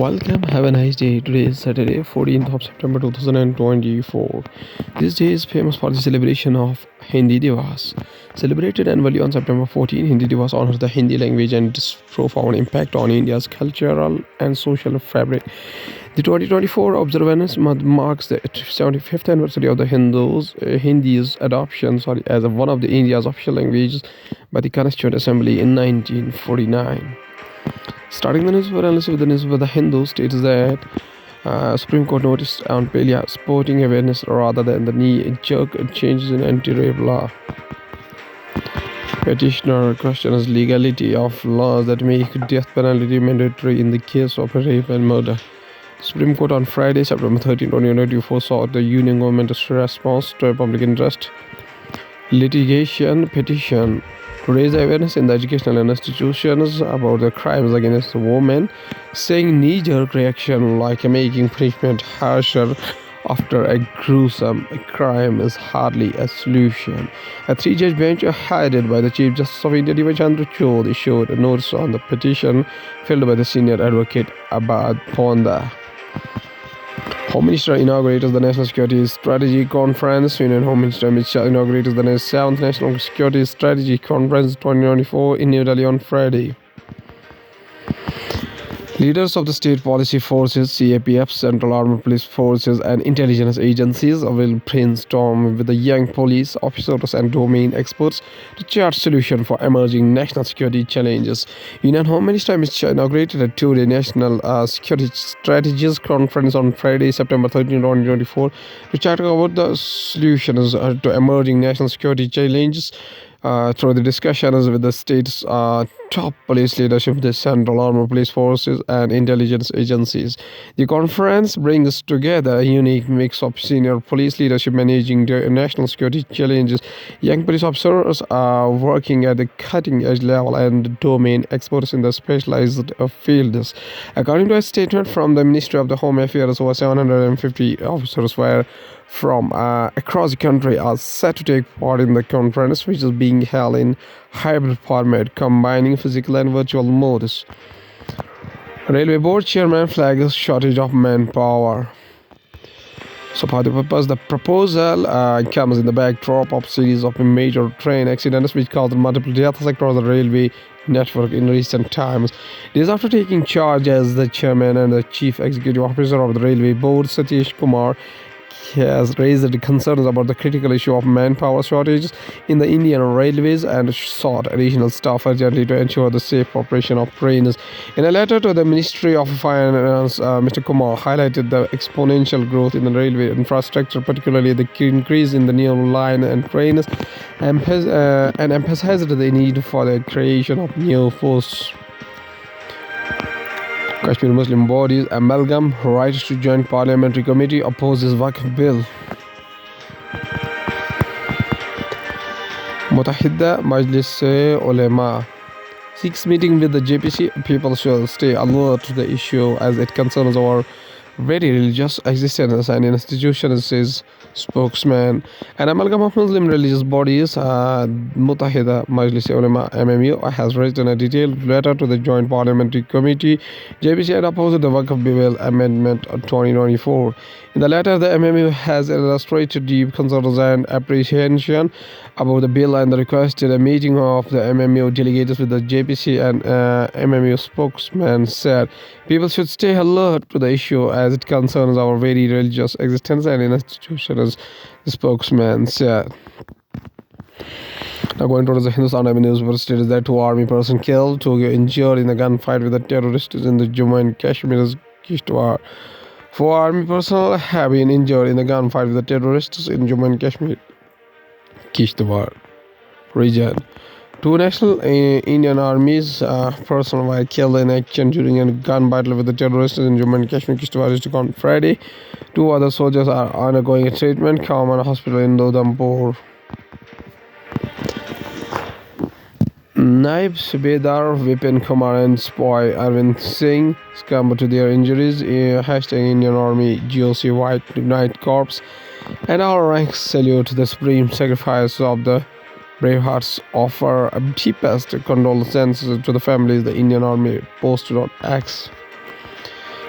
Welcome, have a nice day. Today is Saturday, 14th of September 2024. This day is famous for the celebration of Hindi Divas. Celebrated annually on September 14, Hindi Divas honors the Hindi language and its profound impact on India's cultural and social fabric. The 2024 observance month marks the 75th anniversary of the Hindi's adoption as one of the India's official languages by the Constituent Assembly in 1949. Starting the newspaper analysis with the newspaper The Hindu states that Supreme Court noticed on Pelia sporting awareness rather than the knee-jerk changes in anti-rape law. Petitioner questions legality of laws that make death penalty mandatory in the case of rape and murder. Supreme Court on Friday, September 13, 2024 sought the Union government's response to a public interest litigation petition to raise awareness in the educational institutions about the crimes against women, saying knee-jerk reaction like making punishment harsher after a gruesome crime is hardly a solution. A three-judge bench headed by the Chief Justice of India, Chandra issued a notice on the petition filed by the senior advocate Abad Ponda. Home Minister inaugurated the National Security Strategy Conference. Union Home Minister Amit Shah inaugurated the 7th National Security Strategy Conference 2024 in New Delhi on Friday. Leaders of the state policy forces, CAPF, Central Armed Police Forces, and intelligence agencies will brainstorm with the young police officers and domain experts to chart solutions for emerging national security challenges. Union Home Minister Amit Shah inaugurated a two-day National Security Strategies Conference on Friday, September 13, 2024, to chat about the solutions to emerging national security challenges. Through the discussions with the state's top police leadership, the Central Armed Police Forces, and intelligence agencies. The conference brings together a unique mix of senior police leadership managing the national security challenges, young police officers working at the cutting-edge level, and domain experts in the specialized fields. According to a statement from the Ministry of the Home Affairs, over 750 officers were from across the country are set to take part in the conference, which is being held in hybrid format, combining physical and virtual modes. Railway Board Chairman flags shortage of manpower. So for the purpose, the proposal comes in the backdrop of series of major train accidents which caused multiple deaths across the railway network in recent times. This after taking charge as the chairman and the chief executive officer of the Railway Board, Satish Kumar, has raised concerns about the critical issue of manpower shortages in the Indian railways and sought additional staff urgently to ensure the safe operation of trains. In a letter to the Ministry of Finance, Mr. Kumar highlighted the exponential growth in the railway infrastructure, particularly the increase in the new line and trains, and emphasized the need for the creation of new posts. Kashmir Muslim bodies amalgam right to joint parliamentary committee opposes Waqf bill. Mutahida Majlis Ulema seeks meeting with the JPC. People should stay alert to the issue as it concerns our very religious existence and institutions, says spokesman. An amalgam of Muslim religious bodies, Mutahida Majlis Ulema MMU, has written a detailed letter to the Joint Parliamentary Committee JPC and opposed the Waqf Bill Amendment 2024. In the letter, the MMU has illustrated deep concerns and apprehension about the bill and requested a meeting of the MMU delegates with the JPC, and MMU spokesman said people should stay alert to the issue as it concerns our very religious existence and institutions, the spokesman said. Now going towards the Hindustan newspaper states that 2 army personnel killed, 2 injured in a gunfight with the terrorists in the Jammu and Kashmir's Kishtwar. 4 army personnel have been injured in the gunfight with the terrorists in Jammu and Kashmir, Kishtwar region. 2 national Indian armies personnel were killed in action during a gun battle with the terrorists in Jammu and Kashmir, Kishtwar district on Friday. 2 other soldiers are undergoing treatment, Common Hospital in Udhampur. Naib Subedar Vipin Kumar and Spy Arvind Singh succumbed to their injuries. Hashtag Indian Army GOC White Knight Corps. And our ranks salute the supreme sacrifice of the Bravehearts, offer deepest condolences to the families. The Indian Army posted on X.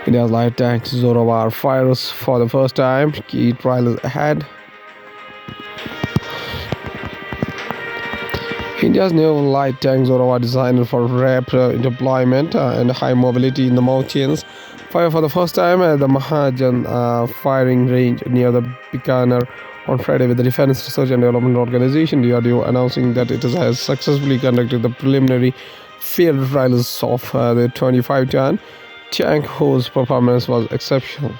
India's light tank Zorawar fires for the first time. Key trials ahead. India's new light tank Zorawar, designed for rapid deployment and high mobility in the mountains, fired for the first time at the Mahajan firing range near the Bikaner on Friday, with the Defense Research and Development Organization (DRDO) announcing that it has successfully conducted the preliminary field trials of the 25-ton tank, whose performance was exceptional.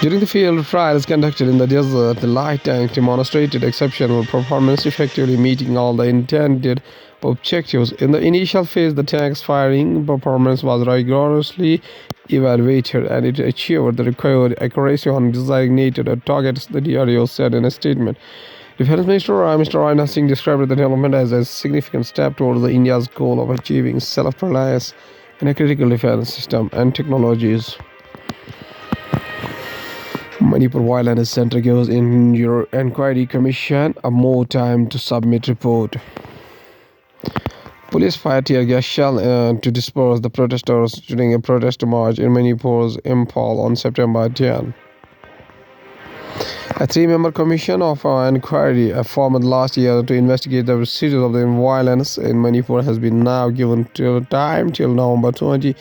During the field trials conducted in the desert, the light tank demonstrated exceptional performance, effectively meeting all the intended objectives. In the initial phase, the tank's firing performance was rigorously evaluated and it achieved the required accuracy on designated targets, the DRDO said in a statement. Defense Minister Mr. Rajnath Singh described the development as a significant step towards India's goal of achieving self-reliance in a critical defense system and technologies. Manipur Wildlife Center gives in your inquiry commission a more time to submit report. Police fired tear gas shell to disperse the protesters during a protest march in Manipur's Imphal on September 10. A three-member commission of inquiry formed last year to investigate the series of the violence in Manipur has been now given time till November 20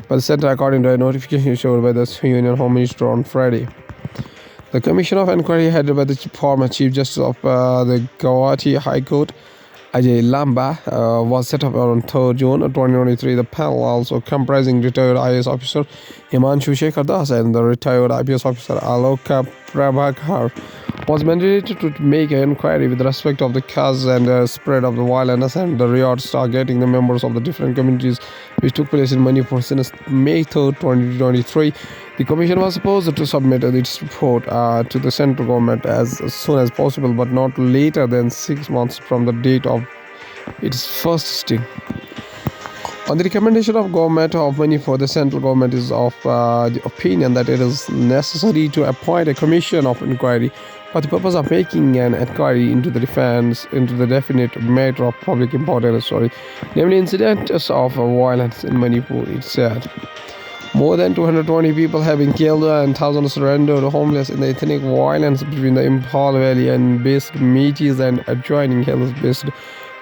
by the center, according to a notification issued by the Union Home Minister on Friday. The Commission of Inquiry, headed by the former Chief Justice of the Guwahati High Court, Ajay Lamba, was set up on 3rd June 2023. The panel, also comprising retired IAS officer Himanshu Shekhar Das and the retired IPS officer Aloka Prabhakar, was mandated to make an inquiry with respect of the cause and spread of the violence and the riots targeting the members of the different communities which took place in Manipur since May 3rd, 2023. The commission was supposed to submit its report to the central government as soon as possible, but not later than 6 months from the date of its first sitting. On the recommendation of government of Manipur, the central government is of the opinion that it is necessary to appoint a commission of inquiry for the purpose of making an inquiry into the definite matter of public importance, namely incidents of violence in Manipur, it said. More than 220 people have been killed and thousands rendered homeless in the ethnic violence between the Imphal Valley and based Meiteis and adjoining hills-based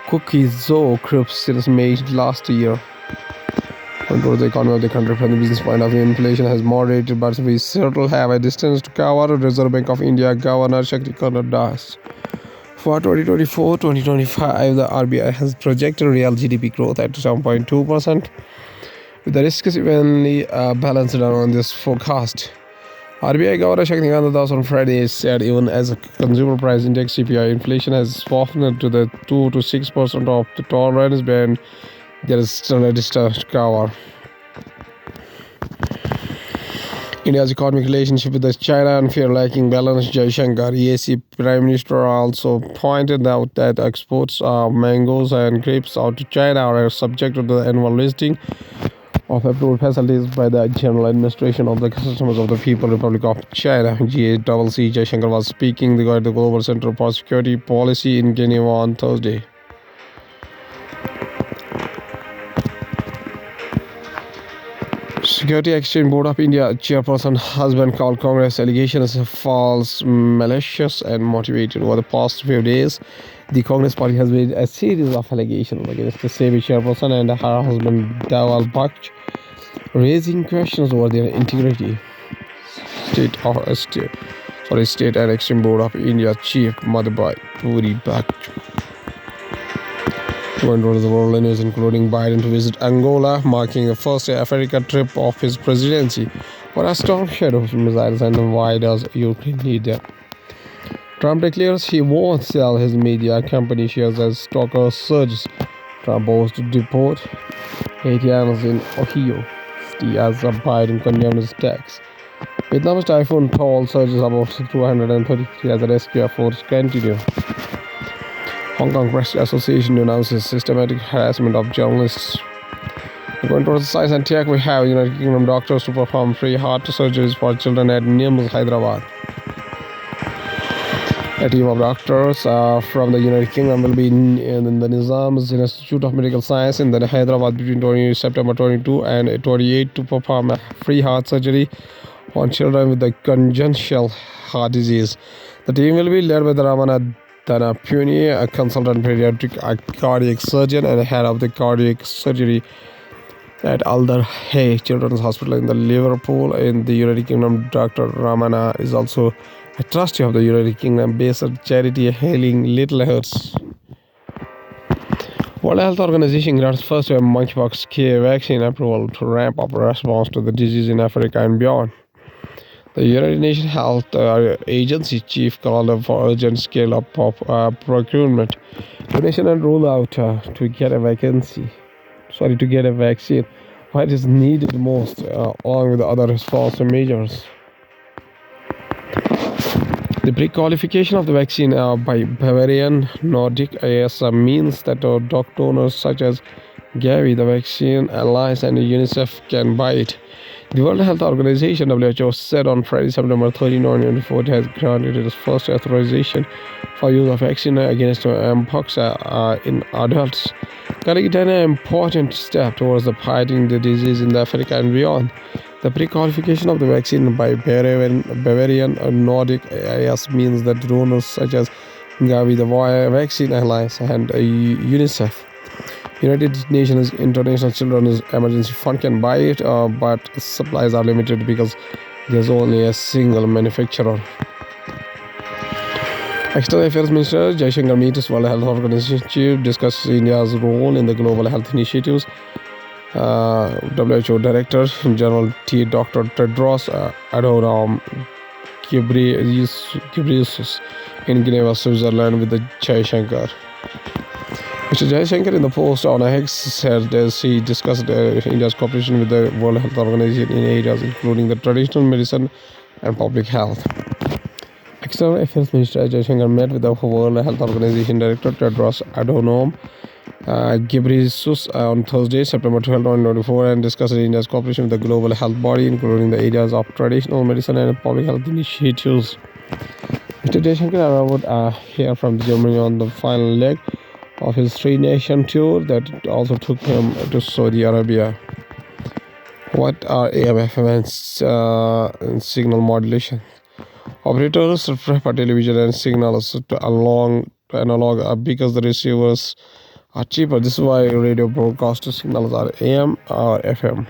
Kuki-Zo groups since May last year. Control the economy of the country from the business point of view. Inflation has moderated, but we still have a distance to cover, Reserve Bank of India Governor Shaktikant Das. For 2024-2025, the RBI has projected real GDP growth at 7.2%. With the risks evenly balanced around this forecast. RBI Governor Shaktikant Das on Friday said even as a consumer price index CPI inflation has softened to the 2 to 6% of the tolerance band, there is still a distance to cover. India's economic relationship with China and fear lacking balance. Jaishankar, EAC Prime Minister, also pointed out that exports of mangoes and grapes out to China are subject to the annual listing of approved facilities by the General Administration of the Customs of the People's Republic of China. GACC Jaishankar was speaking at the Global Center for Security Policy in Geneva on Thursday. Security Exchange Board of India chairperson husband called Congress allegations false, malicious and motivated. Over the past few days, the Congress party has made a series of allegations against the same chairperson and her husband Dawal Baksh, raising questions over their integrity. State and Exchange Board of India Chief Madhubhai Puri Baksh. Going to the world news, including Biden to visit Angola, marking the first Africa trip of his presidency. What a storm shadow of missiles and why does Ukraine need them? Trump declares he won't sell his media company shares as stock surges. Trump vows to deport Haitians in Ohio as Biden condemns attacks. Vietnam's typhoon toll surges above 233 as the rescue efforts continue. Hong Kong Press Association denounces systematic harassment of journalists. Going towards the science and tech, we have United Kingdom doctors to perform free heart surgeries for children at NIMS, Hyderabad. A team of doctors from the United Kingdom will be in the Nizam's Institute of Medical Science in the Hyderabad between September 22 and 28 to perform a free heart surgery on children with the congenital heart disease. The team will be led by the Ramana Puni, a consultant pediatric cardiac surgeon and head of the cardiac surgery at Aldar Hay Children's Hospital in the Liverpool in the United Kingdom. Dr. Ramana is also a trustee of the United Kingdom-based charity Healing Little Hearts. World Health Organization grants first monkeypox vaccine approval to ramp up response to the disease in Africa and beyond. The United Nations Health Agency chief called for urgent scale-up of procurement, donation, and rollout to get a vaccine. Why it is needed most, along with other response measures. The pre-qualification of the vaccine by Bavarian Nordic AS means that donors such as Gavi, the Vaccine Alliance, and UNICEF can buy it. The World Health Organization (WHO) said on Friday, September 13, 2024, it has granted its first authorization for use of vaccine against mpox in adults, calling it an important step towards the fighting the disease in Africa and beyond. The pre-qualification of the vaccine by Bavarian Nordic AS means that donors such as Gavi, the Vaccine Alliance, and UNICEF, United Nations International Children's Emergency Fund, can buy it, but supplies are limited because there's only a single manufacturer. External Affairs Minister Jaishankar meets World Health Organization chief, discusses India's role in the global health initiatives. WHO Director General Dr. Tedros Adhanom Ghebreyesus in Geneva, Switzerland, with the Jaishankar. Mr. Jaishankar in the post on X said as he discussed India's cooperation with the World Health Organization in areas including the traditional medicine and public health. External Affairs Minister Jaishankar met with the World Health Organization Director Tedros Adhanom Ghebreyesus on Thursday, September 12, 2024, and discussed India's cooperation with the global health body, including the areas of traditional medicine and public health initiatives. Mr. Jaishankar arrived here from Germany on the final leg of his three-nation tour that also took him to Saudi Arabia. What are AM/FM and signal modulation? Operators prefer television and signals to analog because the receivers are cheaper. This is why radio broadcast signals are AM or FM.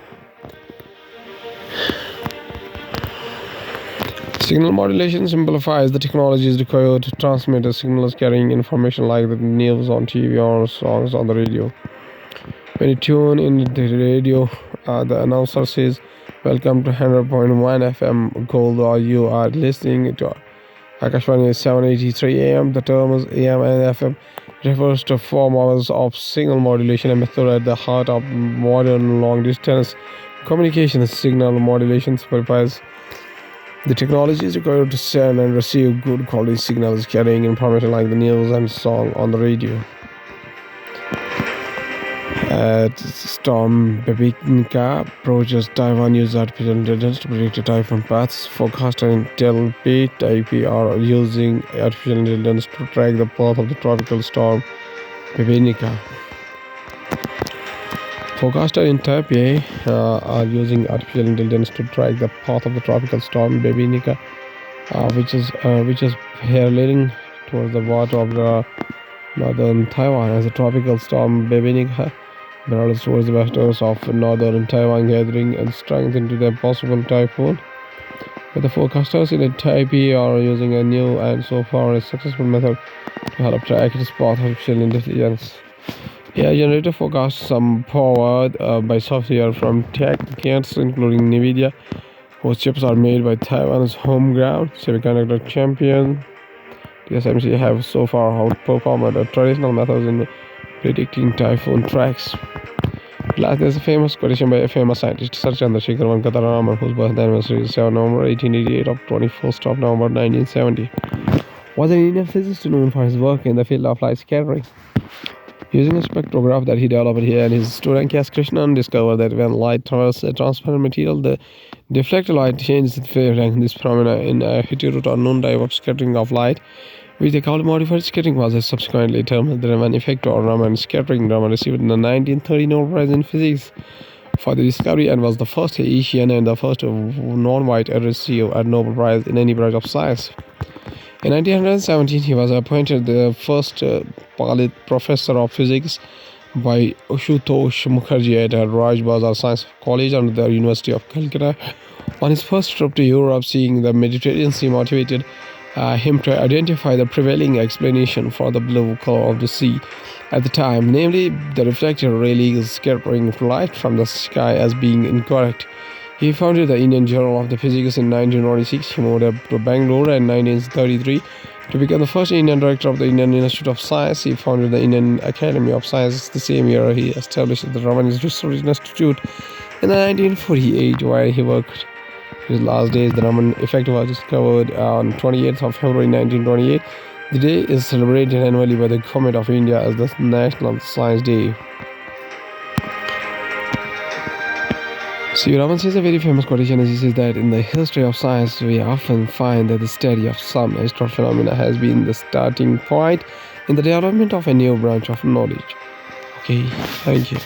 Signal modulation simplifies the technologies required to transmit the signals carrying information like the news on TV or songs on the radio. When you tune in the radio, the announcer says, "Welcome to 100.1 FM Gold," or you are listening to Akashvani 783 AM. The terms AM and FM refers to 4 models of signal modulation, a method at the heart of modern long-distance communication. Signal modulation simplifies the technologies required to send and receive good quality signals carrying information like the news and song on the radio. At Storm Bebinika approaches Taiwan, use artificial intelligence to predict the typhoon paths. Forecaster Intel Taipei are using artificial intelligence to track the path of the tropical storm Bebinika. Forecaster in Taipei are using artificial intelligence to track the path of the tropical storm Bebinika, which is heading towards the water of the northern Taiwan. As the tropical storm Bebinika barrels towards the western of northern Taiwan, gathering and strength into the possible typhoon. But the forecasters in Taipei are using a new and so far a successful method to help track its path. Artificial intelligence AI generator forecasts, some powered by software from tech giants including NVIDIA, whose chips are made by Taiwan's homegrown semiconductor champion TSMC, have so far outperformed the traditional methods in predicting typhoon tracks. Last, there's a famous quotation by a famous scientist, Sir Chandrasekhar Venkataraman, whose birth anniversary is 7 November 1888 of 21st of November 1970, was an Indian physicist known for his work in the field of light scattering. Using a spectrograph that he developed, he and his student K.S. Krishnan discovered that when light traverses a transparent material, the deflected light changes its wavelength. This phenomenon in a heterotope, unknown type of scattering of light, which they called modified scattering, was subsequently termed the Raman effect or Raman scattering. Raman received the 1930 Nobel Prize in Physics for the discovery and was the first Asian and the first non-white to receive a Nobel Prize in any branch of science. In 1917, he was appointed the first Palit Professor of Physics by Ashutosh Mukherjee at Raj Bazar Science College under the University of Calcutta. On his first trip to Europe, seeing the Mediterranean Sea motivated him to identify the prevailing explanation for the blue color of the sea at the time, namely the reflected Rayleigh's scattering of light from the sky, as being incorrect. He founded the Indian Journal of the Physics in 1926. He moved up to Bangalore in 1933 to become the first Indian director of the Indian Institute of Science. He founded the Indian Academy of Sciences the same year. He established the Raman Research Institute in 1948, where he worked his last days. The Raman effect was discovered on 28th of February 1928. The day is celebrated annually by the Government of India as the National Science Day. C. Raman says a very famous quotation. He says that in the history of science, we often find that the study of some historical phenomena has been the starting point in the development of a new branch of knowledge. Okay, thank you.